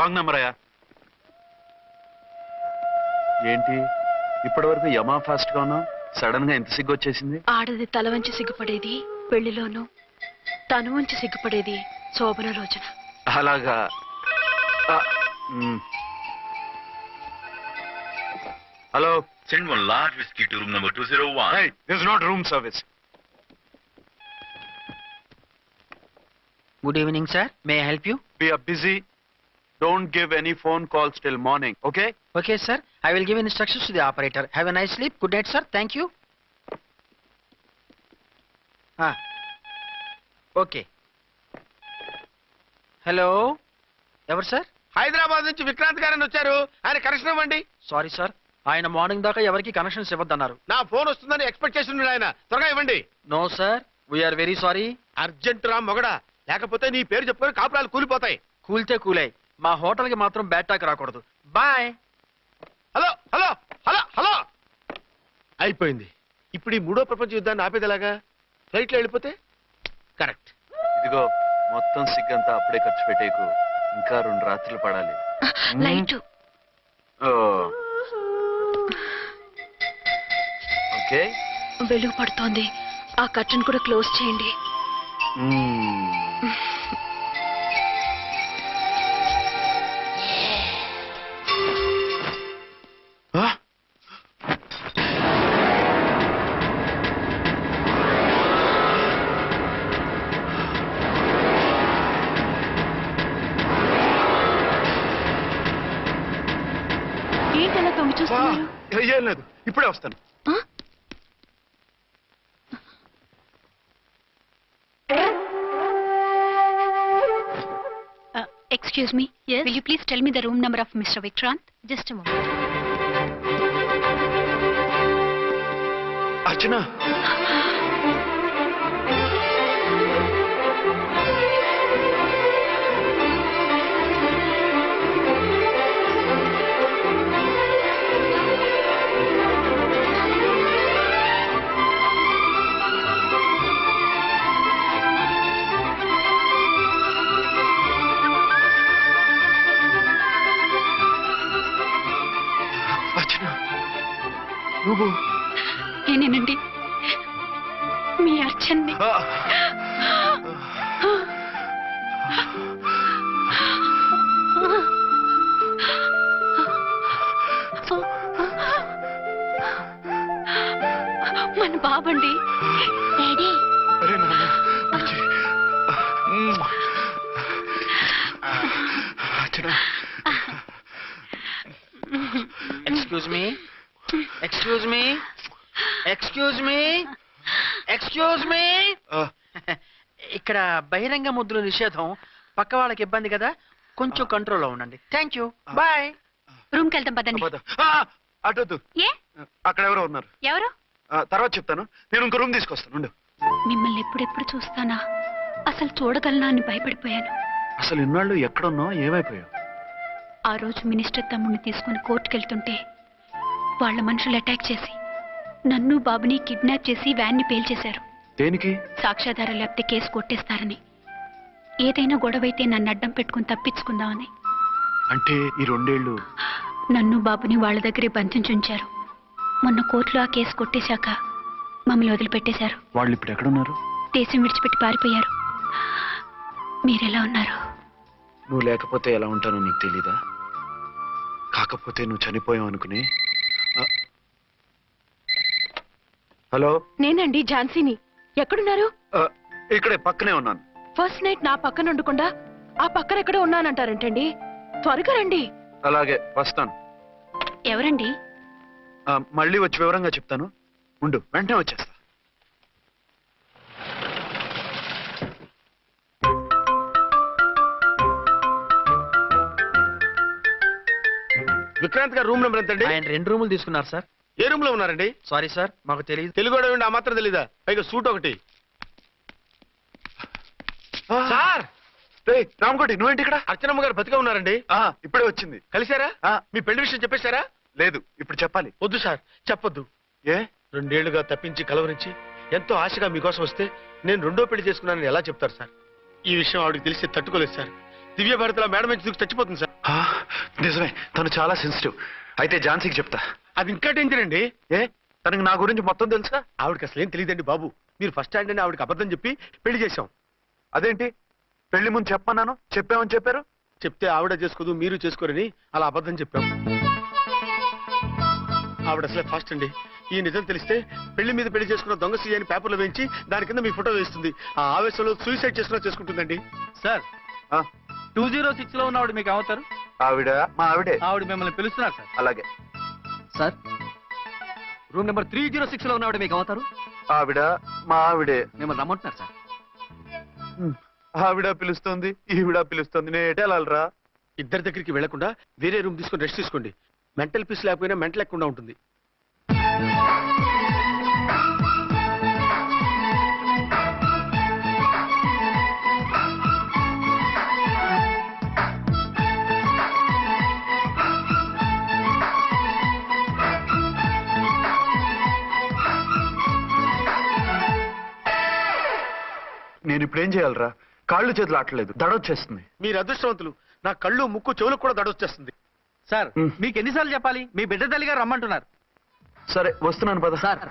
Wrong number అయ్యా. ఏంటి ఇప్పటి వరకు యమా ఫాస్ట్ గా ఉన్నావు, సడన్ గా ఎంత సిగ్గు వచ్చేసింది? ఆడది తల వంచి సిగ్గుపడేది పెళ్లిలోనూ, తను వంచి సిగ్గుపడేది శోభన రోజున. అలాగా. Hello. Send one large whiskey to room number 201. Hey, this is not room service. Good evening, sir. May I help you? We are busy. Don't give any phone calls till morning, okay? Okay, sir. I will give instructions to the operator. Have a nice sleep. Good night, sir. Thank you. Okay. Hello. ఎవరు sir? Hyderabad నుంచి విక్రాంత్ గారని వచ్చారు. ఆయన connection ఇవ్వండి. Sorry sir, ఆయన morning దాకా ఎవరికి connections ఇవ్వద్దన్నారు. నా ఫోన్ వస్తుందని ఎక్స్పెక్ట్ చేస్తున్నాడు ఆయన. త్వరగా ఇవ్వండి. No sir, we are very sorry. Urgent రా మొగడా, లేకపోతే నీ పేరు చెప్పుకొని కాపురాలు కూలిపోతాయి. కూల్తే కూలాయి, మా హోటల్కి మాత్రం బ్యాడ్ టాక్ రాకూడదు. Bye. Hello hello hello hello. అయిపోయింది. ఇప్పుడు ఈ మూడో ప్రపంచ యుద్ధాన్ని ఆపేదేలాగా? ఫ్లైట్లో వెళ్ళిపోతే కరెక్ట్. ఇదిగో మొత్తం సిగ్గంతా అప్పుడే ఖర్చు పెట్టేకు, ఇంకా 2 రాత్రులు పడాలి. లైట్. ఓకే, వెలుగు పడుతోంది, ఆ కర్టన్ కూడా క్లోజ్ చేయండి. ఏంటలా తొంగి చూస్తున్నారు? ఏం లేదు, ఇప్పుడే వస్తాను. Excuse me. Yes. Will you please tell me the room number of Mr. Vikrant? Just a moment. అర్చన, నువ్వు? నేనేనండి, మీ అర్చన్ని. మన బాబండి. డాడీ. అరే నాన్న, Archana. Excuse me, excuse me, excuse me, excuse me. ఇక్కడ బహిరంగ ముద్దుల నిషేధం, పక్క వాళ్ళకి ఇబ్బంది కదా, కొంచెం కంట్రోల్లో ఉండండి. Thank you, bye. రూమ్కి వెళ్తాం పదండి. అటొద్దు, ఏ? అక్కడ ఎవరో ఉన్నారు. ఎవరు? తర్వాత చెప్తాను. నేను ఇంకో రూమ్ తీసుకొస్తాను, ఉండు. మిమ్మల్ని ఎప్పుడెప్పుడు చూస్తానా, అసలు చూడగలనా అని భయపడిపోయాను. అసలు ఇన్నాళ్ళు ఎక్కడున్నావు, ఏమైపోయావు? ఆ రోజు మినిస్టర్ తమ్ముడిని తీసుకుని కోర్టుకెళ్తుంటే వాళ్ళ మనుషులు అటాక్ చేసి నన్ను బాబుని కిడ్నాప్ చేసి వ్యాన్ని పేల్చేశారు. దేనికి? సాక్ష్యాధారం లేకపోతే కేసు కొట్టేస్తారని. ఏదైనా గొడవైతే నన్ను అడ్డం పెట్టుకుని తప్పించుకుందామని. అంటే ఈ 2 ఏళ్ళు నన్ను బాబుని వాళ్ళ దగ్గరే బంధించుంచారు. మొన్న కోర్టులో ఆ కేసు కొట్టేశాక మమ్మల్ని వదిలిపెట్టేశారు. వాళ్ళు ఇప్పుడు ఎక్కడున్నారు? దేశం విడిచిపెట్టి పారిపోయారు. మీరెలా ఉన్నారు? నువ్వు లేకపోతే ఎలా ఉంటానో నీకు తెలీదా? కాకపోతే నువ్వు చనిపోయావు అనుకుని. హలో, నేనండి ఝాన్సీని. ఎక్కడున్నారు? ఇక్కడే పక్కనే ఉన్నాను. ఫస్ట్ నైట్ నా పక్కన ఉండకుండా ఆ పక్కన ఎక్కడో ఉన్నానంటారేంటండి? త్వరగా రండి. అలాగే వస్తాను. ఎవరండి? మళ్ళీ వచ్చి వివరంగా చెప్తాను, ఉండు, వెంటనే వచ్చేస్తా. విక్రాంత్ గారు రూమ్ నెంబర్ ఎంతండి? ఆయన 2 రూములు తీసుకున్నారు సార్. ఏ రూమ్ లో ఉన్నారండి? సారీ సార్, మాకు తెలియదు. తెలుగు ఆ మాత్రం తెలీదా? పైగా సూట్ ఒకటి. సార్, రామకోటి, నువ్వేంటి ఇక్కడ? అర్చనమ్మ గారు బతిగా ఉన్నారండి. ఇప్పుడే వచ్చింది. కలిసారా? మీ పెళ్లి విషయం చెప్పేశారా? లేదు, ఇప్పుడు చెప్పాలి. వద్దు సార్, చెప్పొద్దు. ఏ? 2 ఏళ్లుగా తప్పించి కలవరించి ఎంతో ఆశగా మీకోసం వస్తే నేను 2వ పెళ్లి చేసుకున్నానని ఎలా చెప్తారు సార్? ఈ విషయం ఆవిడకి తెలిసి తట్టుకోలేదు సార్. దివ్య భారతిలో మేడం నుంచి దూకి చచ్చిపోతుంది సార్. నిజమే, తను చాలా సెన్సిటివ్. అయితే ఝాన్సీకి చెప్తా. అది ఇంకా డేంజర్ అండి. ఏ తనకి నా గురించి మొత్తం తెలుసా? ఆవిడకి అసలు ఏం తెలియదండి బాబు. మీరు ఫస్ట్ హ్యాండ్ అని ఆవిడకి అబద్ధం చెప్పి పెళ్లి చేశాం. అదేంటి, పెళ్లి ముందు చెప్పన్నాను, చెప్పామని చెప్పారు. చెప్తే ఆవిడ చేసుకోదు, మీరు చేసుకోరని అలా అబద్ధం చెప్పాం. ఆవిడ అసలే ఫాస్ట్ అండి. ఈ నిజం తెలిస్తే పెళ్లి మీద పెళ్లి చేసుకున్న దొంగ సీ అని పేపర్లో వేయించి దాని కింద మీ ఫోటో వేస్తుంది. ఆ ఆవేశంలో సూసైడ్ చేసుకుంటుందండి. సార్ 206 లో ఉన్నవాడు మీకు అవుతారు. ఆవిడ మా ఆవిడే. ఆవిడ మిమ్మల్ని పిలుస్తున్నారు సార్. అలాగే సార్ రూమ్ నెంబర్ 306 లో ఉన్నవాడు మీకు అవుతారు. ఆవిడ మా ఆవిడే. మిమ్మల్ని రమ్మంటున్నారు సార్. ఆవిడ పిలుస్తుంది, ఈవిడ పిలుస్తుంది. నేను ఎటెళ్ళాలరా? ఇద్దరి దగ్గరికి వెళ్లకుండా వేరే రూమ్ తీసుకొని రెస్ట్ తీసుకోండి. మెంటల్ పీస్ లేకపోయినా మెంటల్ లేకుండా ఉంటుంది. నేను ఇప్పుడు ఏం చేయాలరా? కాళ్ళు చేతులు ఆటలేదు, దడొచ్చేస్తుంది. మీరు అదృష్టవంతులు. నా కళ్ళు ముక్కు చెవులకు కూడా దడొచ్చేస్తుంది. సార్ మీకు ఎన్నిసార్లు చెప్పాలి? మీ బిడ్డ తల్లి గారు రమ్మంటున్నారు. సరే వస్తున్నాను పద. సార్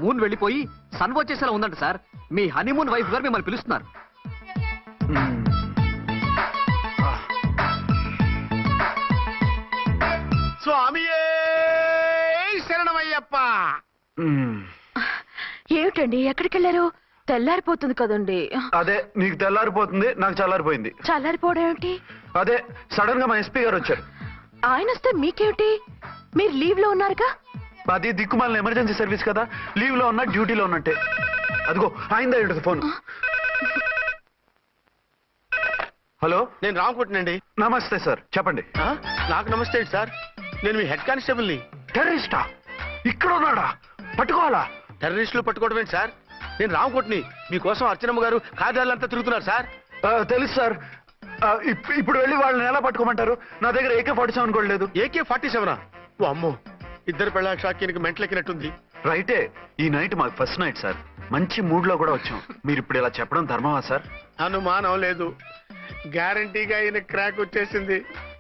మూన్ వెళ్ళిపోయి సన్ వచ్చేసేలా ఉందంట సార్. మీ హనీమూన్ వైఫ్ గారు మిమ్మల్ని పిలుస్తున్నారు. స్వామియే శరణమయ్యప్ప. ఏమిటండి ఎక్కడికి వెళ్ళారు? తెల్లారిపోతుంది కదండి. అదే నీకు తెల్లారిపోతుంది, నాకు చల్లారిపోయింది. చల్లారిపోవడం ఏమిటి? అదే సడన్ గా మా ఎస్పీ గారు వచ్చారు. ఆయన వస్తే మీకేమిటి? మీరు లీవ్ లో ఉన్నారుగా. అది దిక్కుమాలిన ఎమర్జెన్సీ సర్వీస్ కదా, లీవ్ లో ఉన్నా డ్యూటీలో ఉన్నట్టే. అదిగో ఆయిందా ఇటు ఫోన్. హలో, నేను రామకుంటునండి. నమస్తే సార్, చెప్పండి. నాకు నమస్తే సార్. నేను మీ హెడ్ కానిస్టేబుల్ని. టెర్రరిస్టా? ఇక్కడ ఉన్నాడా? పట్టుకోవాలా? టెర్రరిస్టులు పట్టుకోవడం ఏంటి సార్? నేను రామకోట్ని. మీకోసం అర్చనమ్మ గారు కార్యాలయంతా తిరుగుతున్నారు సార్. తెలుసు సార్. ఇప్పుడు వెళ్ళి వాళ్ళని ఎలా పట్టుకోమంటారు? నా దగ్గర AK-47 కూడా లేదు. AK-47? ఓ అమ్మో, ఇద్దరు పెళ్ళ షాకీనికి మెంటలెక్కినట్టుంది. రైటే, ఈ నైట్ మాకు ఫస్ట్ నైట్ సార్. మంచి మూడ్ లో కూడా వచ్చాం. మీరు ఇప్పుడు ఇలా చెప్పడం ధర్మమా సార్? అనుమానం లేదు. గ్యారంటీగా ఈయన క్రాక్ వచ్చేసింది.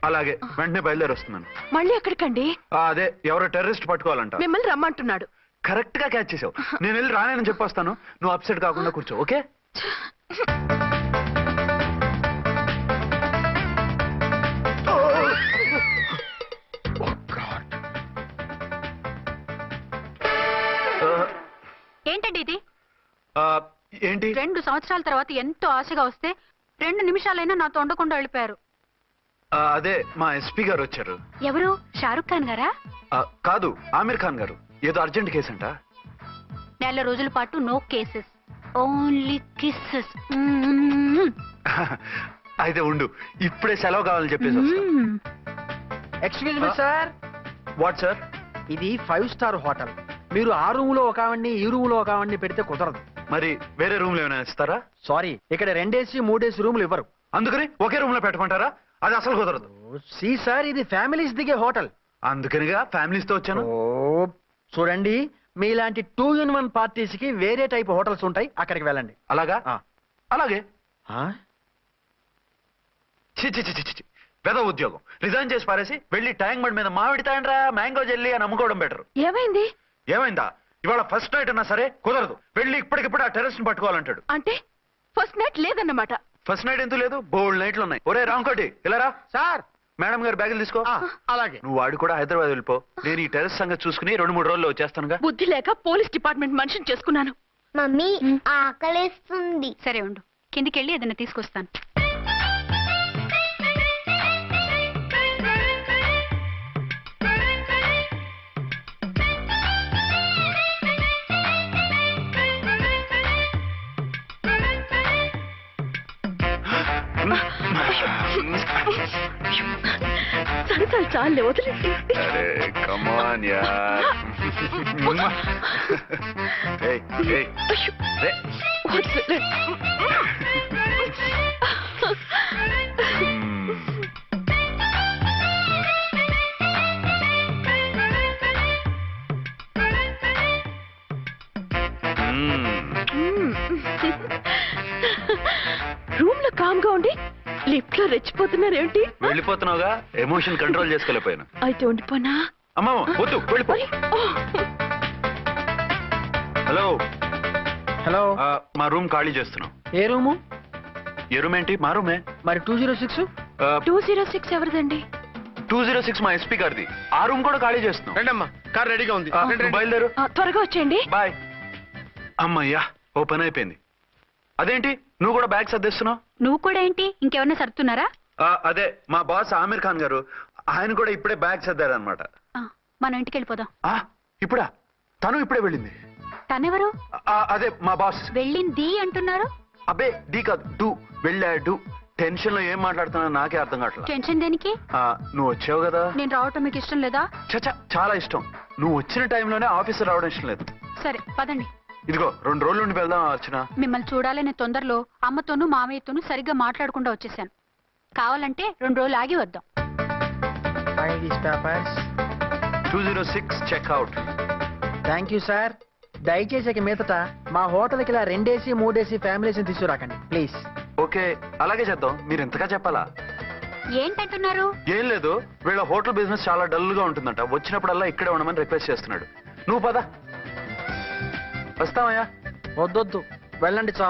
అలాగే, వెంటనే బయలుదేరి వస్తున్నాను. మళ్ళీ ఎక్కడికండి? అదే ఎవరో టెర్రరిస్ట్ పట్టుకోవాలంట. మిమ్మల్ని రమ్మంటున్నాడు. కరెక్ట్ గా క్యాచ్ చేసావు. నేను వెళ్ళి రానని చెప్పొస్తాను, నువ్వు అప్సెట్ కాకుండా కూర్చో. ఓకే? ఏంటండి ఇది? ఏంటి? 2 సంవత్సరాల తర్వాత ఎంతో ఆశగా వస్తే 2 నిమిషాలైనా నాతో ఉండకుండా వెళ్ళిపోయారు. అదే మా ఎస్పీ గారు వచ్చారు. ఎవరు? షారుఖ్ ఖాన్ గారా? కాదు, ఆమీర్ ఖాన్ గారు. ఏదో అర్జెంట్ కేసు అంట. 4 రోజుల పాటు నో కేసెస్, ఓన్లీ కిస్సెస్. అయితే ఉండు, ఇప్పుడే సెలవు కావాలని చెప్పేసి. Excuse me sir. What sir? ఇది 5 స్టార్ హోటల్. మీరు ఆ రూమ్ లో ఒక ఆవిడ్ని, ఈ రూమ్ లో ఒక ఆవిడ్ని పెడితే కుదరదు. మరి వేరే రూమ్ లో ఏమైనా ఇస్తారా? సారీ, ఇక్కడ 2 AC 3 AC రూములు ఇవ్వరు. అందుకని ఒకే రూమ్ లో పెట్టమంటారా? అది అసలు కుదరదు. సి సార్, ఇది ఫ్యామిలీస్ దిగే హోటల్. అందుకనిగా ఫ్యామిలీస్ తో వచ్చాను. చూడండి, మీలాంటి 2 in 1 పార్టీస్ కి వేరే టైప్ హోటల్స్ ఉంటాయి, అక్కడికి వెళ్ళండి. అలాగా? అలాగే. చి చి చి చి చి. పెద్ద ఉద్యోగం రిజైన్ చేసి పారేసి వెళ్ళి ట్యాంక్ బండ్ మీద మామిడి తాండ్రా మ్యాంగో జెల్లీ అని అమ్ముకోవడం బెటర్. ఏమైంది? ఏమైందా? ఇవాళ ఫస్ట్ నైట్ అన్నా సరే కుదరదు. వెళ్ళి ఇప్పటికిప్పుడు ఆ టెర్రస్ ని పట్టుకోవాలంటాడు. అంటే ఫస్ట్ నైట్ లేదన్నమాట. ఫస్ట్ నైట్ ఎందుకు లేదు? బోల్డ్ నైట్లు ఉన్నాయి. ఒరే రాంకోటి, ఇలారా. సార్, మేడం గారు బ్యాగులు తీసుకో. అలాగే. నువ్వు వాడు కూడా హైదరాబాద్ వెళ్ళిపో. నేను ఈ టెర్రస్ సంగతి చూసుకుని 2-3 రోజుల్లో వచ్చేస్తానుగా. బుద్ధి లేక పోలీస్ డిపార్ట్మెంట్ మనిషిని చేసుకున్నాను. మమ్మీ ఆకలేస్తుంది. సరే ఉండు, కిందికెళ్ళి ఏదైనా తీసుకొస్తాను. సరసాలు చాలే, వదిలేసి. కమాన్ యార్. ఏయ్ ఏయ్ రే. రూమ్ లో కామ్ గా ఉండి లిఫ్ట్ లో రెచ్చిపోతున్నారేమిటి? వెళ్ళిపోతున్నావుగా, ఎమోషన్ కంట్రోల్ చేసుకోలేకపోయాను. అయితే ఉండిపోనా? అమ్మా వద్దు, వెళ్ళిపో. ఓ, హలో, హలో, మా రూమ్ ఖాళీ చేస్తున్నాం. ఏ రూము? ఏ రూమ్ ఏంటి? మా రూమే. మరి 206? 206 ఎవరిదండి? 206 మా ఎస్పీ గారిది. ఆ రూమ్ కూడా ఖాళీ చేస్తున్నాం. రండమ్మా, కార్ రెడీగా ఉంది. రండి, రండి. బయలుదేరు. త్వరగా వచ్చేయండి. బాయ్. అమ్మయ్యా, ఓ పని అయిపోయింది. అదేంటి నువ్వు కూడా బ్యాగ్ సర్దేస్తున్నావు? నువ్వు కూడా ఏంటి, ఇంకెవరన్నా సర్దుతున్నారా? అదే మా బాస్ ఆమీర్ ఖాన్ గారు, ఆయన కూడా ఇప్పుడే బ్యాగ్ సర్దారనమాట. మనం ఇంటికి వెళ్ళిపోదాం. ఇప్పుడా? తను ఇప్పుడే వెళ్ళింది. తనెవరు? అదే మా బాస్. వెళ్ళింది అంటున్నారు. అబ్బే డీ కాదు, డూ. వెళ్ళాడు. టెన్షన్ లో ఏం మాట్లాడుతున్నా నాకే అర్థం కావట్లేదు. టెన్షన్ దేనికి? నువ్వు వచ్చావు కదా. నేను రావటం మీకు ఇష్టం లేదా? చచ్చా, చాలా ఇష్టం. నువ్వు వచ్చిన టైంలోనే ఆఫీసర్ రావడం ఇష్టం లేదు. సరే పదండి. ఇదిగో 2 రోజుల నుండి వెళ్దాం అర్చన. మిమ్మల్ని చూడాలనే తొందరలో అమ్మతోనూ మామయ్యతోనూ సరిగ్గా మాట్లాడకుండా వచ్చేసాను. కావాలంటే 2 రోజులు ఆగి వద్దాం. 206 చెక్అవుట్. Thank you sir. దయచేసి ఇక మీదట మా హోటల్కి ఇలా 2 AC 3 AC ఫ్యామిలీస్ని తీసుకురాకండి ప్లీజ్. ఓకే, అలాగే చేద్దాం. మీరు ఎంతగా చెప్పాలా? ఏంటంటున్నారు? ఏం లేదు, వీళ్ళ హోటల్ బిజినెస్ చాలా డల్ గా ఉంటుందంట. వచ్చినప్పుడల్లా ఇక్కడే ఉండమని రిక్వెస్ట్ చేస్తున్నాడు. నువ్వు పద. వస్తావయ్యా? వద్దొద్దు, వెళ్ళండి చాలు.